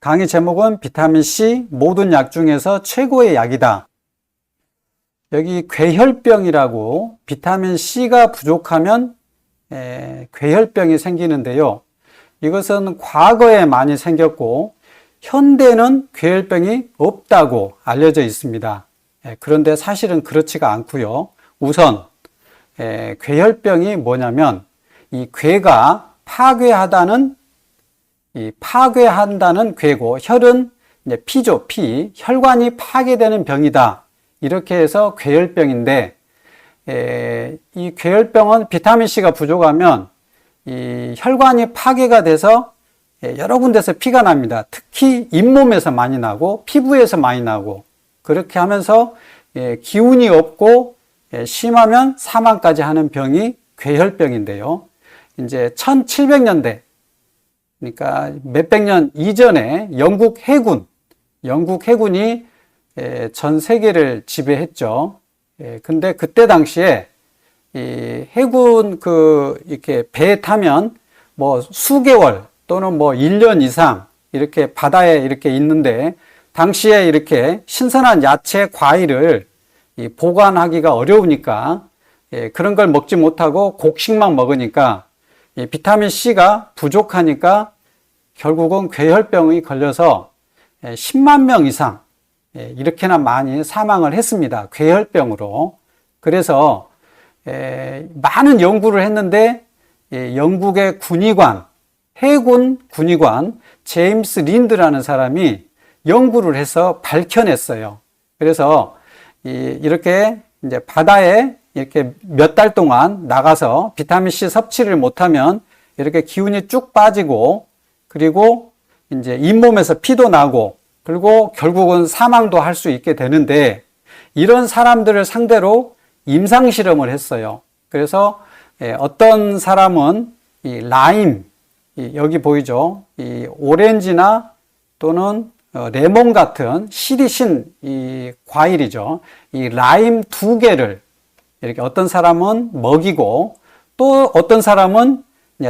강의 제목은 비타민C 모든 약 중에서 최고의 약이다. 여기 괴혈병이라고 비타민C가 부족하면 괴혈병이 생기는데요. 이것은 과거에 많이 생겼고 현대는 괴혈병이 없다고 알려져 있습니다. 그런데 사실은 그렇지가 않고요. 우선 괴혈병이 뭐냐면 이 괴가 파괴한다는 괴고 혈은 이제 피죠, 피. 혈관이 파괴되는 병이다. 이렇게 해서 괴혈병인데 이 괴혈병은 비타민C가 부족하면 이 혈관이 파괴가 돼서 여러 군데서 피가 납니다. 특히 잇몸에서 많이 나고 피부에서 많이 나고 그렇게 하면서 기운이 없고 심하면 사망까지 하는 병이 괴혈병인데요. 이제 1700년대 그러니까 몇백 년 이전에 영국 해군이 전 세계를 지배했죠. 근데 그때 당시에 이 해군 이렇게 배에 타면 뭐 수개월 또는 뭐 1년 이상 이렇게 바다에 이렇게 있는데 당시에 이렇게 신선한 야채, 과일을 보관하기가 어려우니까 그런 걸 먹지 못하고 곡식만 먹으니까 비타민C가 부족하니까 결국은 괴혈병이 걸려서 10만 명 이상 이렇게나 많이 사망을 했습니다. 괴혈병으로. 그래서 많은 연구를 했는데 영국의 해군 군의관 제임스 린드라는 사람이 연구를 해서 밝혀냈어요. 그래서 이렇게 이제 바다에 이렇게 몇 달 동안 나가서 비타민C 섭취를 못하면 이렇게 기운이 쭉 빠지고 그리고 이제 잇몸에서 피도 나고 그리고 결국은 사망도 할 수 있게 되는데 이런 사람들을 상대로 임상 실험을 했어요. 그래서 어떤 사람은 이 라임, 여기 보이죠? 이 오렌지나 또는 레몬 같은 실이 신 이 과일이죠. 이 라임 2개를 이렇게 어떤 사람은 먹이고 또 어떤 사람은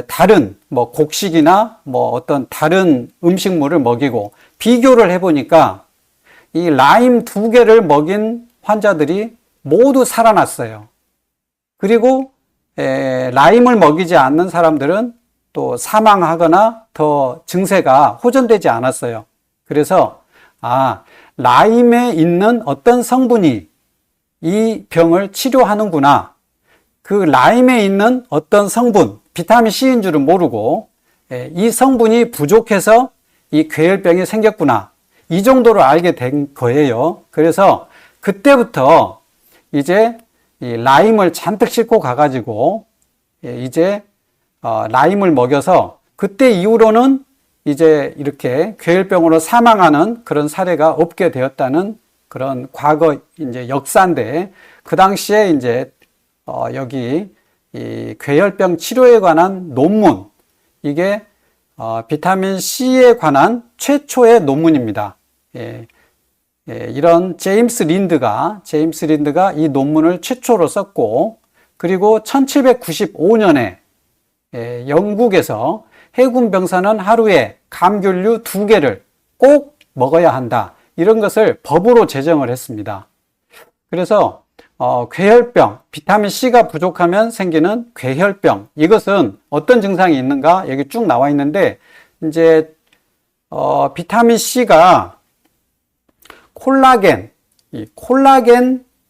다른 뭐 곡식이나 뭐 어떤 다른 음식물을 먹이고 비교를 해보니까 이 라임 2개를 먹인 환자들이 모두 살아났어요. 그리고 라임을 먹이지 않는 사람들은 또 사망하거나 더 증세가 호전되지 않았어요. 그래서 라임에 있는 어떤 성분이 이 병을 치료하는구나. 그 라임에 있는 어떤 성분, 비타민C인 줄은 모르고 이 성분이 부족해서 이 괴혈병이 생겼구나. 이 정도로 알게 된 거예요. 그래서 그때부터 이제 이 라임을 잔뜩 싣고 가가지고 이제 라임을 먹여서 그때 이후로는 이제 이렇게 괴혈병으로 사망하는 그런 사례가 없게 되었다는 그런 과거 이제 역사인데 그 당시에 이제 여기 이 괴혈병 치료에 관한 논문 이게 비타민C에 관한 최초의 논문입니다. 이런 제임스 린드가 이 논문을 최초로 썼고 그리고 1795년에 영국에서 해군 병사는 하루에 감귤류 2개를 꼭 먹어야 한다. 이런 것을 법으로 제정을 했습니다. 그래서 괴혈병, 비타민C가 부족하면 생기는 괴혈병. 이것은 어떤 증상이 있는가? 여기 쭉 나와 있는데 이제 비타민C가 콜라겐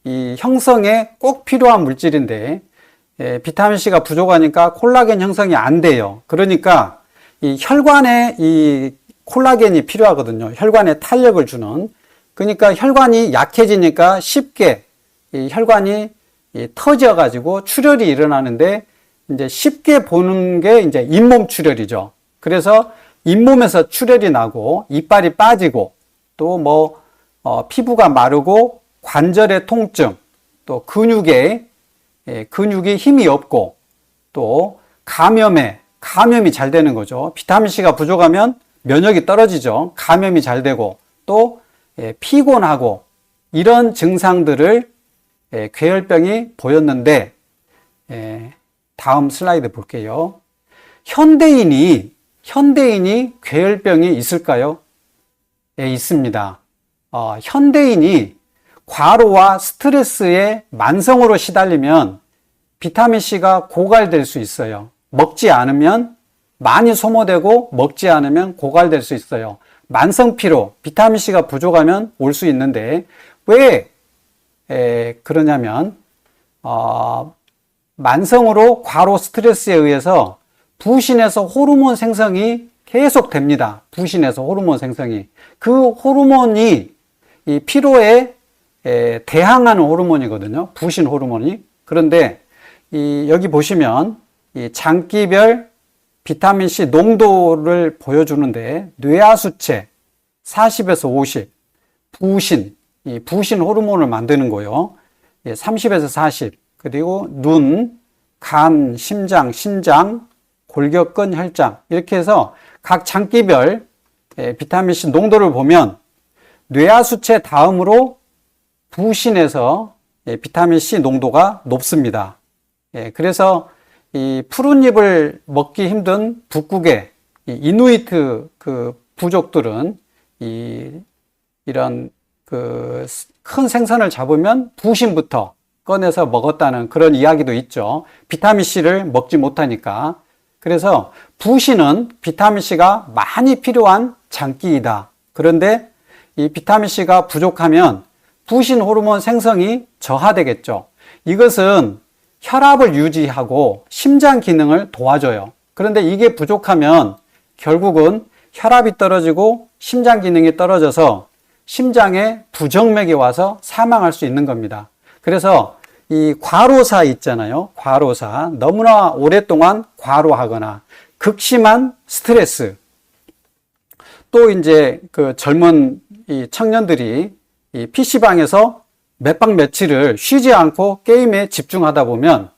이 형성에 꼭 필요한 물질인데 비타민C가 부족하니까 콜라겐 형성이 안 돼요. 그러니까 이 혈관에 이 콜라겐이 필요하거든요. 혈관에 탄력을 주는. 그러니까 혈관이 약해지니까 쉽게 이 혈관이 터져가지고 출혈이 일어나는데 이제 쉽게 보는 게 이제 잇몸 출혈이죠. 그래서 잇몸에서 출혈이 나고 이빨이 빠지고 또 뭐 피부가 마르고 관절의 통증 또 근육이 힘이 없고 또 감염이 잘 되는 거죠. 비타민C가 부족하면 면역이 떨어지죠. 감염이 잘 되고 또 피곤하고 이런 증상들을 괴혈병이 보였는데 다음 슬라이드 볼게요. 현대인이 괴혈병이 있을까요? 있습니다. 현대인이 과로와 스트레스에 만성으로 시달리면 비타민C가 고갈될 수 있어요. 먹지 않으면 많이 소모되고 먹지 않으면 고갈될 수 있어요. 만성피로, 비타민C가 부족하면 올 수 있는데 왜 그러냐면 만성으로 과로 스트레스에 의해서 부신에서 호르몬 생성이 계속 됩니다. 부신에서 호르몬 생성이. 그 호르몬이 이 피로에 대항하는 호르몬이거든요. 부신 호르몬이. 그런데 여기 보시면 이 장기별 비타민C 농도를 보여주는데 뇌하수체 40에서 50, 부신, 이 부신 호르몬을 만드는 거요. 30에서 40, 그리고 눈, 간, 심장, 신장, 골격근, 혈장 이렇게 해서 각 장기별 비타민C 농도를 보면 뇌하수체 다음으로 부신에서 비타민C 농도가 높습니다. 그래서 이 푸른잎을 먹기 힘든 북극의 이누이트 그 부족들은 이런 그 큰 생선을 잡으면 부신부터 꺼내서 먹었다는 그런 이야기도 있죠. 비타민C를 먹지 못하니까. 그래서 부신은 비타민C가 많이 필요한 장기이다. 그런데 이 비타민C가 부족하면 부신 호르몬 생성이 저하되겠죠. 이것은 혈압을 유지하고 심장 기능을 도와줘요. 그런데 이게 부족하면 결국은 혈압이 떨어지고 심장 기능이 떨어져서 심장에 부정맥이 와서 사망할 수 있는 겁니다. 그래서 이 과로사 있잖아요. 과로사. 너무나 오랫동안 과로하거나 극심한 스트레스. 또 이제 그 젊은 이 청년들이 이 PC방에서 몇 박 며칠을 쉬지 않고 게임에 집중하다 보면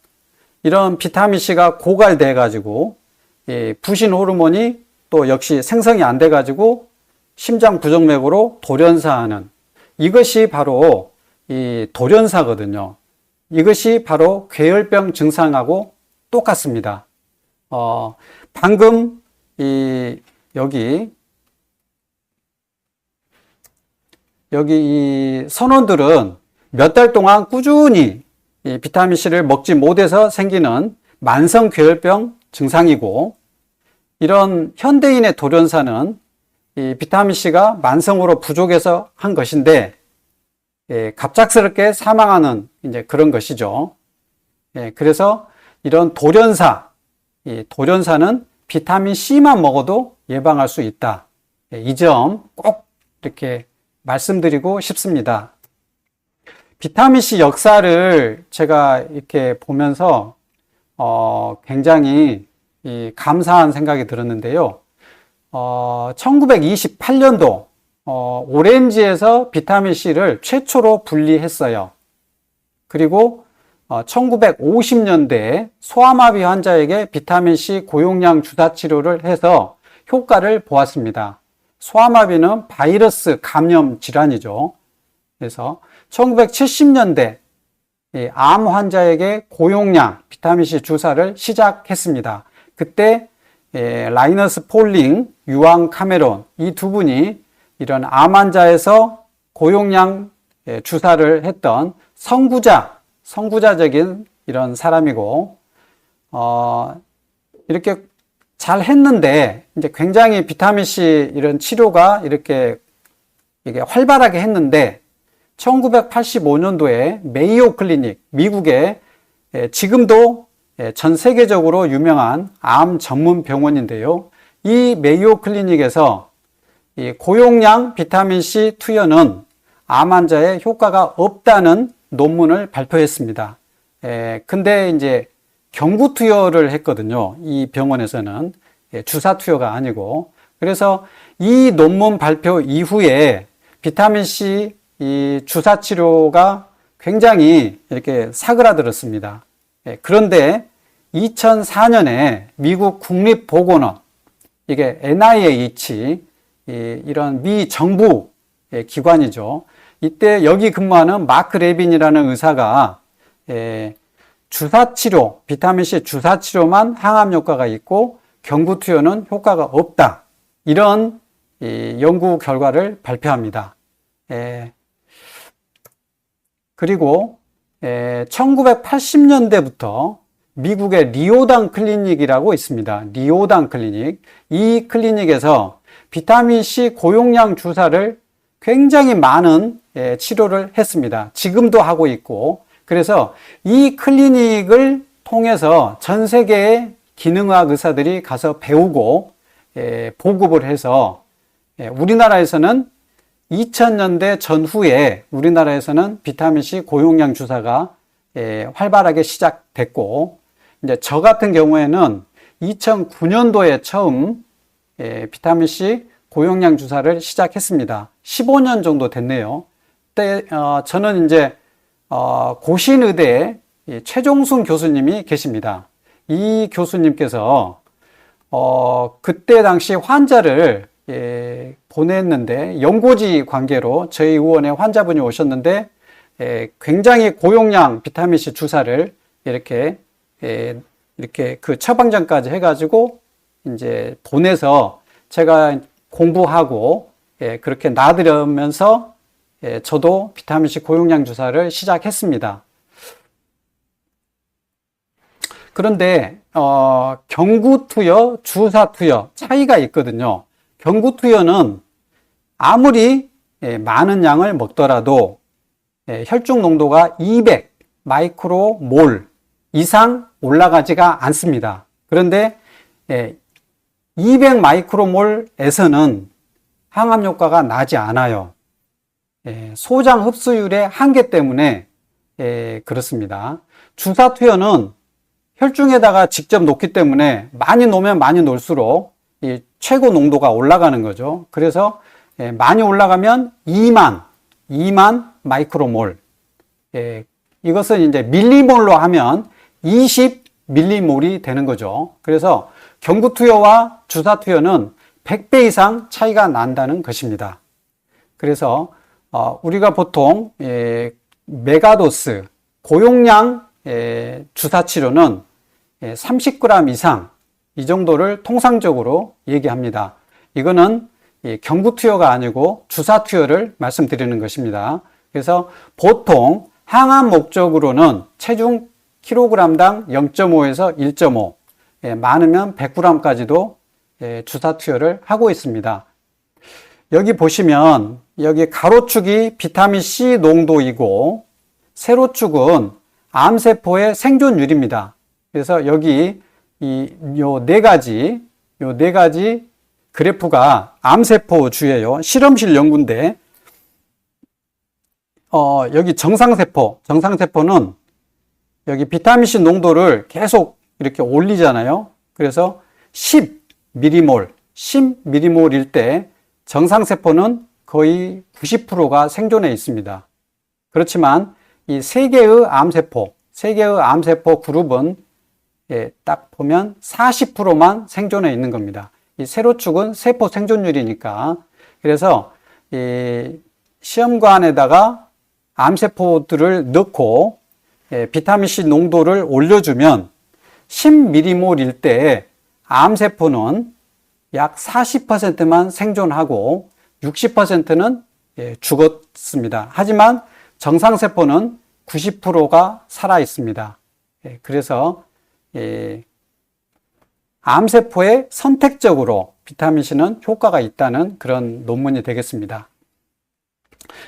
이런 비타민C가 고갈돼 가지고 부신 호르몬이 또 역시 생성이 안 돼 가지고 심장 부정맥으로 돌연사하는, 이것이 바로 이 돌연사거든요. 이것이 바로 괴혈병 증상하고 똑같습니다. 방금 여기 이 선원들은 몇 달 동안 꾸준히 이 비타민C를 먹지 못해서 생기는 만성 괴혈병 증상이고, 이런 현대인의 돌연사는 이 비타민C가 만성으로 부족해서 한 것인데 갑작스럽게 사망하는 이제 그런 것이죠. 그래서 이런 이 돌연사는 비타민C만 먹어도 예방할 수 있다. 이 점 꼭 이렇게 말씀드리고 싶습니다. 비타민C 역사를 제가 이렇게 보면서 굉장히 감사한 생각이 들었는데요. 1928년도 오렌지에서 비타민C를 최초로 분리했어요. 그리고 1950년대에 소아마비 환자에게 비타민C 고용량 주사 치료를 해서 효과를 보았습니다. 소아마비는 바이러스 감염 질환이죠. 그래서 1970년대 암 환자에게 고용량 비타민C 주사를 시작했습니다. 그때 라이너스 폴링, 유앙 카메론 이 두 분이 이런 암 환자에서 고용량 주사를 했던 선구자적인 이런 사람이고, 이렇게 잘 했는데, 이제 굉장히 비타민C 이런 치료가 이렇게 활발하게 했는데, 1985년도에 메이오 클리닉, 미국의 지금도 전 세계적으로 유명한 암 전문 병원인데요. 이 메이오 클리닉에서 이 고용량 비타민C 투여는 암 환자에 효과가 없다는 논문을 발표했습니다. 근데 이제 경구 투여를 했거든요. 이 병원에서는 주사 투여가 아니고. 그래서 이 논문 발표 이후에 비타민C 이 주사 치료가 굉장히 이렇게 사그라들었습니다. 그런데 2004년에 미국 국립보건원, 이게 NIH, 이런 미 정부 기관이죠. 이때 여기 근무하는 마크 레빈이라는 의사가 주사치료, 비타민C 주사치료만 항암 효과가 있고 경구 투여는 효과가 없다. 이런 이 연구 결과를 발표합니다. 그리고 1980년대부터 미국의 리오단 클리닉이라고 있습니다. 리오단 클리닉. 이 클리닉에서 비타민C 고용량 주사를 굉장히 많은 치료를 했습니다. 지금도 하고 있고, 그래서 이 클리닉을 통해서 전 세계의 기능의학 의사들이 가서 배우고 보급을 해서 우리나라에서는 2000년대 전후에 우리나라에서는 비타민C 고용량 주사가 활발하게 시작됐고, 이제 저 같은 경우에는 2009년도에 처음 비타민C 고용량 주사를 시작했습니다. 15년 정도 됐네요. 그때 저는 이제 고신의대에 최종순 교수님이 계십니다. 이 교수님께서 그때 당시 환자를 보냈는데, 연고지 관계로 저희 의원에 환자분이 오셨는데 굉장히 고용량 비타민C 주사를 이렇게 그 처방전까지 해가지고 이제 보내서 제가 공부하고 그렇게 놔드리면서 저도 비타민C 고용량 주사를 시작했습니다. 그런데 경구투여, 주사투여 차이가 있거든요. 경구투여는 아무리 많은 양을 먹더라도 혈중 농도가 200 마이크로몰 이상 올라가지가 않습니다. 그런데 200 마이크로몰에서는 항암 효과가 나지 않아요. 소장 흡수율의 한계 때문에 그렇습니다. 주사투여는 혈중에다가 직접 놓기 때문에 많이 놓으면 많이 놓을수록 이 최고 농도가 올라가는 거죠. 그래서 많이 올라가면 2만 마이크로몰. 이것은 이제 밀리몰로 하면 20 밀리몰이 되는 거죠. 그래서 경구투여와 주사투여는 100배 이상 차이가 난다는 것입니다. 그래서 우리가 보통 메가도스 고용량 주사치료는 30g 이상 이 정도를 통상적으로 얘기합니다. 이거는 경구투여가 아니고 주사투여를 말씀드리는 것입니다. 그래서 보통 항암 목적으로는 체중 kg당 0.5에서 1.5, 많으면 100g까지도 주사투여를 하고 있습니다. 여기 보시면 여기 가로축이 비타민C 농도이고 세로축은 암세포의 생존율입니다. 그래서 여기 요 네 가지 그래프가 암세포주예요. 실험실 연구인데 여기 정상세포는 여기 비타민C 농도를 계속 이렇게 올리잖아요. 그래서 10mm몰일 때 정상세포는 거의 90%가 생존해 있습니다. 그렇지만 이 세 개의 암세포 그룹은 딱 보면 40%만 생존해 있는 겁니다. 이 세로축은 세포 생존율이니까. 그래서 이 시험관에다가 암세포들을 넣고 비타민C 농도를 올려주면 10mm몰일 때 암세포는 약 40%만 생존하고 60%는 죽었습니다. 하지만 정상세포는 90%가 살아 있습니다. 그래서 암세포에 선택적으로 비타민C는 효과가 있다는 그런 논문이 되겠습니다.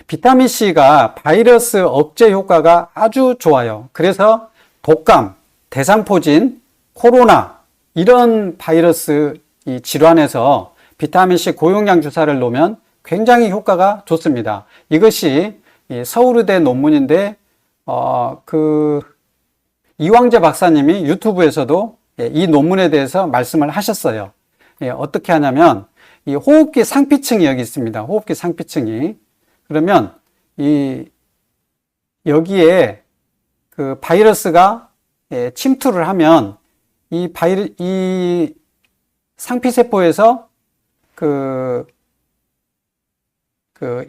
비타민C가 바이러스 억제 효과가 아주 좋아요. 그래서 독감, 대상포진, 코로나 이런 바이러스 이 질환에서 비타민C 고용량 주사를 놓으면 굉장히 효과가 좋습니다. 이것이 서울의대 논문인데 이왕재 박사님이 유튜브에서도 이 논문에 대해서 말씀을 하셨어요. 어떻게 하냐면 이 호흡기 상피층이 여기 있습니다. 호흡기 상피층이. 그러면 여기에 그 바이러스가 침투를 하면 이 상피세포에서 그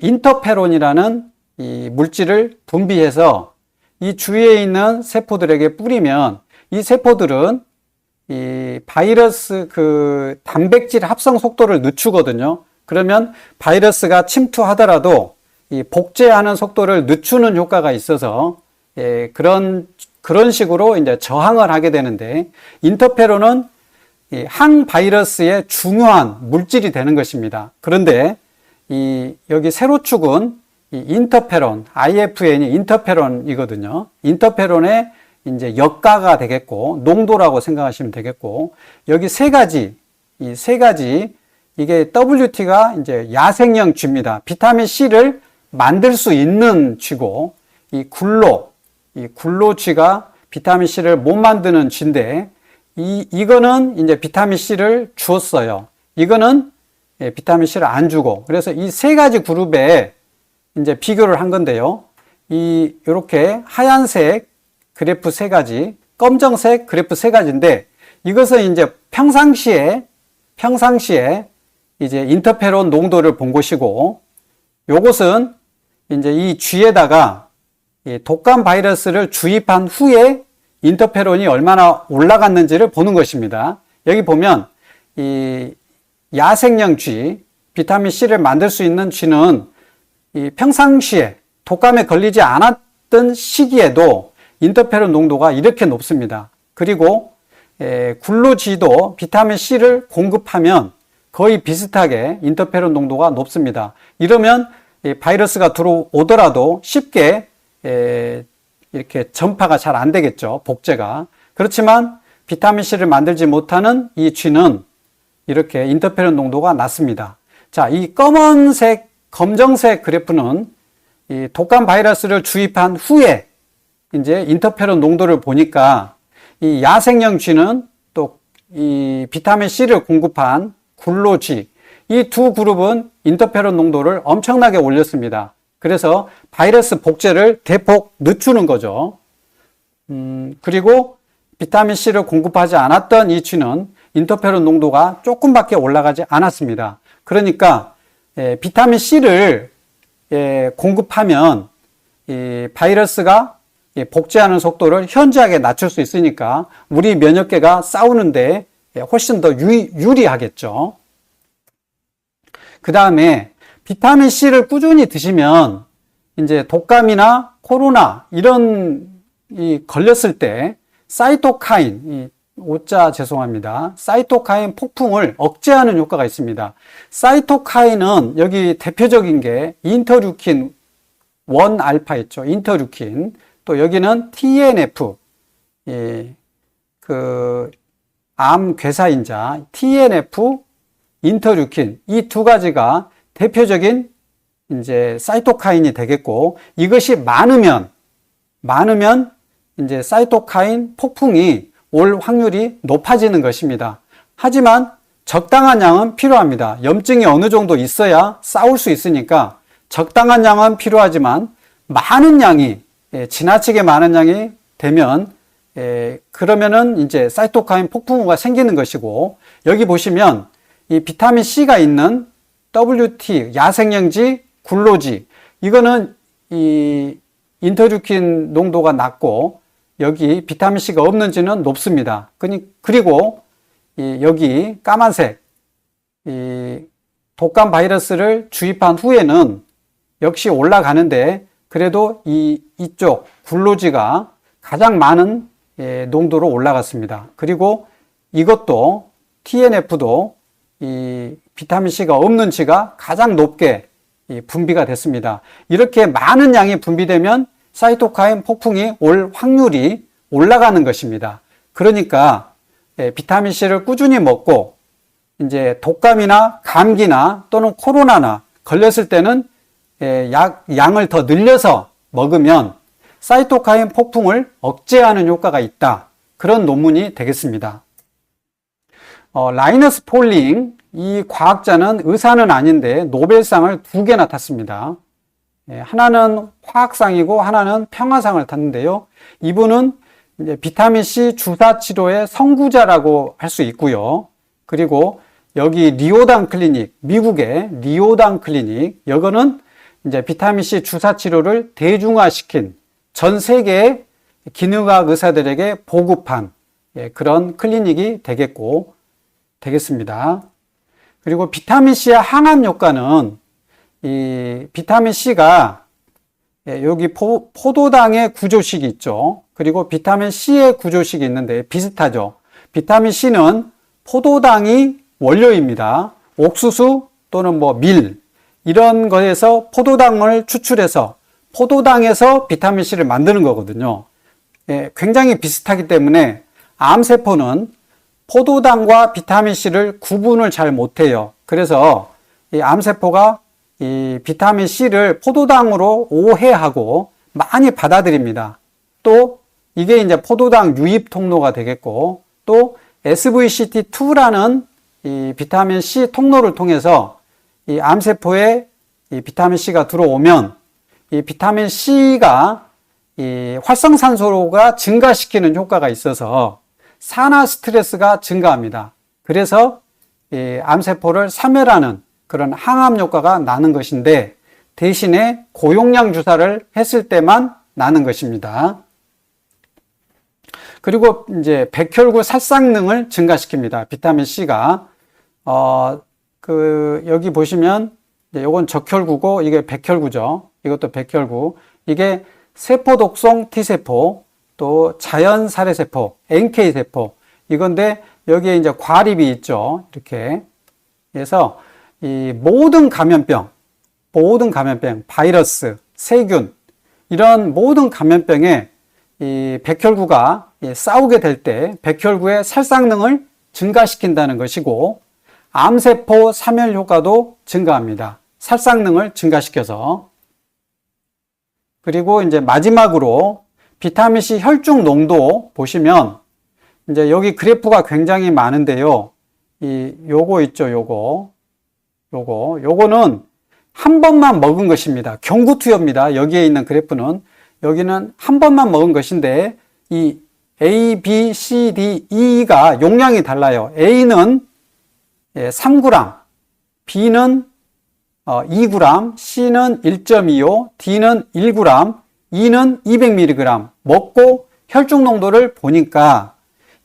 인터페론이라는 이 물질을 분비해서 이 주위에 있는 세포들에게 뿌리면 이 세포들은 이 바이러스 그 단백질 합성 속도를 늦추거든요. 그러면 바이러스가 침투하더라도 이 복제하는 속도를 늦추는 효과가 있어서 그런 식으로 이제 저항을 하게 되는데, 인터페론은 이 항바이러스의 중요한 물질이 되는 것입니다. 그런데 여기 세로축은 이 인터페론, IFN이 인터페론이거든요. 인터페론의 이제 역가가 되겠고, 농도라고 생각하시면 되겠고, 여기 이 세 가지, 이게 WT가 이제 야생형 쥐입니다. 비타민 C를 만들 수 있는 쥐고, 이 굴로 쥐가 비타민 C를 못 만드는 쥐인데, 이거는 이제 비타민 C를 주었어요. 이거는 비타민 C를 안 주고, 그래서 이 세 가지 그룹에 이제 비교를 한 건데요. 이렇게 하얀색 그래프 세 가지, 검정색 그래프 세 가지인데, 이것은 이제 평상시에 이제 인터페론 농도를 본 것이고, 요것은 이제 이 쥐에다가 독감 바이러스를 주입한 후에 인터페론이 얼마나 올라갔는지를 보는 것입니다. 여기 보면 이 야생형 쥐, 비타민 C를 만들 수 있는 쥐는 이 평상시에 독감에 걸리지 않았던 시기에도 인터페론 농도가 이렇게 높습니다. 그리고 굴로쥐도 비타민 C를 공급하면 거의 비슷하게 인터페론 농도가 높습니다. 이러면 바이러스가 들어오더라도 쉽게 이렇게 전파가 잘 안 되겠죠, 복제가. 그렇지만 비타민 C를 만들지 못하는 이 쥐는 이렇게 인터페론 농도가 낮습니다. 자, 이 검정색 그래프는 이 독감 바이러스를 주입한 후에 이제 인터페론 농도를 보니까, 이 야생형 쥐는 또 이 비타민 C를 공급한 굴로쥐, 이 두 그룹은 인터페론 농도를 엄청나게 올렸습니다. 그래서 바이러스 복제를 대폭 늦추는 거죠. 그리고 비타민 C를 공급하지 않았던 이 쥐는 인터페론 농도가 조금밖에 올라가지 않았습니다. 그러니까 비타민 C를 공급하면 이 바이러스가 복제하는 속도를 현저하게 낮출 수 있으니까 우리 면역계가 싸우는데 훨씬 더 유리하겠죠. 그 다음에 비타민 C를 꾸준히 드시면 이제 독감이나 코로나 이런 걸렸을 때 사이토카인, 사이토카인 폭풍을 억제하는 효과가 있습니다. 사이토카인은 여기 대표적인 게 인터루킨 1알파 있죠. 인터루킨. 또 여기는 TNF, 암 괴사인자 TNF, 인터루킨, 이 두 가지가 대표적인 이제 사이토카인이 되겠고, 이것이 많으면 이제 사이토카인 폭풍이 올 확률이 높아지는 것입니다. 하지만 적당한 양은 필요합니다. 염증이 어느 정도 있어야 싸울 수 있으니까 적당한 양은 필요하지만 많은 양이, 지나치게 많은 양이 되면 그러면은 이제 사이토카인 폭풍우가 생기는 것이고, 여기 보시면 이 비타민 C가 있는 WT, 야생형쥐, 굴로쥐, 이거는 이 인터루킨 농도가 낮고, 여기 비타민 C가 없는지는 높습니다. 그리고 여기 까만색, 이 독감 바이러스를 주입한 후에는 역시 올라가는데, 그래도 이쪽 굴로쥐가 가장 많은 농도로 올라갔습니다. 그리고 이것도 TNF도 이 비타민 C가 없는 쥐가 가장 높게 분비가 됐습니다. 이렇게 많은 양이 분비되면 사이토카인 폭풍이 올 확률이 올라가는 것입니다. 그러니까 비타민 C를 꾸준히 먹고 이제 독감이나 감기나 또는 코로나나 걸렸을 때는 양을 더 늘려서 먹으면 사이토카인 폭풍을 억제하는 효과가 있다. 그런 논문이 되겠습니다. 라이너스 폴링, 이 과학자는 의사는 아닌데 노벨상을 2개나 탔습니다. 하나는 화학상이고 하나는 평화상을 탔는데요. 이분은 이제 비타민 C 주사 치료의 선구자라고 할 수 있고요. 그리고 여기 리오당 클리닉, 미국의 리오당 클리닉, 이거는 이제 비타민 C 주사 치료를 대중화시킨 전 세계의 기능학 의사들에게 보급한 그런 클리닉이 되겠습니다. 그리고 비타민 C의 항암 효과는 이 비타민 C가 여기 포도당의 구조식이 있죠. 그리고 비타민 C의 구조식이 있는데 비슷하죠. 비타민 C는 포도당이 원료입니다. 옥수수 또는 밀 이런 거에서 포도당을 추출해서 포도당에서 비타민 C를 만드는 거거든요. 굉장히 비슷하기 때문에 암세포는 포도당과 비타민 C를 구분을 잘 못해요. 그래서 이 암세포가 이 비타민 C를 포도당으로 오해하고 많이 받아들입니다. 또 이게 이제 포도당 유입 통로가 되겠고, 또 SVCT2라는 이 비타민 C 통로를 통해서 이 암세포에 이 비타민 C가 들어오면 이 비타민 C가 이 활성산소가 증가시키는 효과가 있어서 산화 스트레스가 증가합니다. 그래서 이 암세포를 사멸하는 그런 항암 효과가 나는 것인데, 대신에 고용량 주사를 했을 때만 나는 것입니다. 그리고 이제 백혈구 살상능을 증가시킵니다. 비타민 C가 여기 보시면 이건 적혈구고 이게 백혈구죠. 이것도 백혈구. 이게 세포 독성 T세포, 또 자연 살해세포, NK세포 이건데 여기에 이제 과립이 있죠. 이렇게. 그래서 이 모든 감염병, 바이러스, 세균 이런 모든 감염병에 이 백혈구가 싸우게 될 때 백혈구의 살상능을 증가시킨다는 것이고, 암세포 사멸 효과도 증가합니다. 살상능을 증가시켜서. 그리고 이제 마지막으로 비타민C 혈중 농도 보시면 이제 여기 그래프가 굉장히 많은데요. 요거 있죠, 요거는 한 번만 먹은 것입니다. 경구투여입니다. 여기에 있는 그래프는. 여기는 한 번만 먹은 것인데, 이 A, B, C, D, E가 용량이 달라요. A는 3g, B는 2g, C는 1.25, D는 1g, E는 200mg 먹고 혈중 농도를 보니까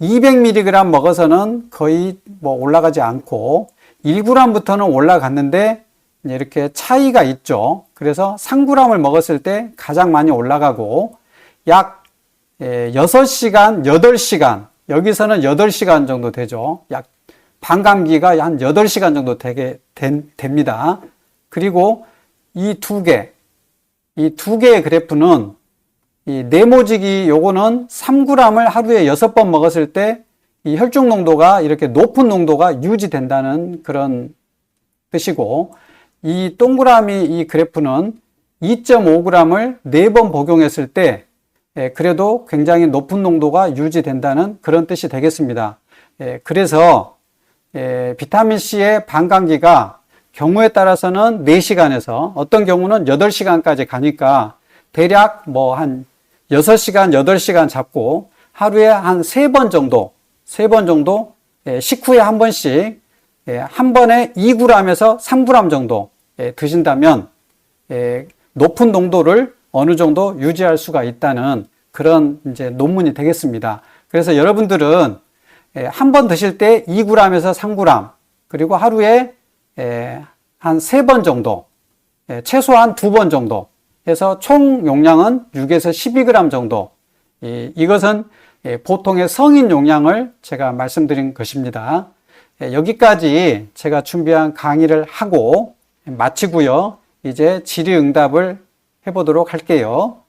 200mg 먹어서는 거의 올라가지 않고 1g부터는 올라갔는데 이렇게 차이가 있죠. 그래서 3g을 먹었을 때 가장 많이 올라가고 약 6시간, 8시간, 여기서는 8시간 정도 되죠. 약 반감기가 한 8시간 정도 됩니다. 그리고 이 두 개의 그래프는 이 네모지기 요거는 3g을 하루에 6번 먹었을 때 이 혈중 농도가 이렇게 높은 농도가 유지된다는 그런 뜻이고, 이 동그라미 이 그래프는 2.5g을 4번 복용했을 때 그래도 굉장히 높은 농도가 유지된다는 그런 뜻이 되겠습니다. 그래서 비타민C의 반감기가 경우에 따라서는 4시간에서 어떤 경우는 8시간까지 가니까 대략 한 6시간, 8시간 잡고 하루에 한 3번 정도 식후에 한 번씩 한 번에 2g에서 3g 정도 드신다면 높은 농도를 어느 정도 유지할 수가 있다는 그런 이제 논문이 되겠습니다. 그래서 여러분들은 한 번 드실 때 2g에서 3g, 그리고 하루에 한 3번 정도, 최소한 2번 정도 해서 총 용량은 6에서 12g 정도. 이것은 보통의 성인 용량을 제가 말씀드린 것입니다. 여기까지 제가 준비한 강의를 하고 마치고요. 이제 질의응답을 해보도록 할게요.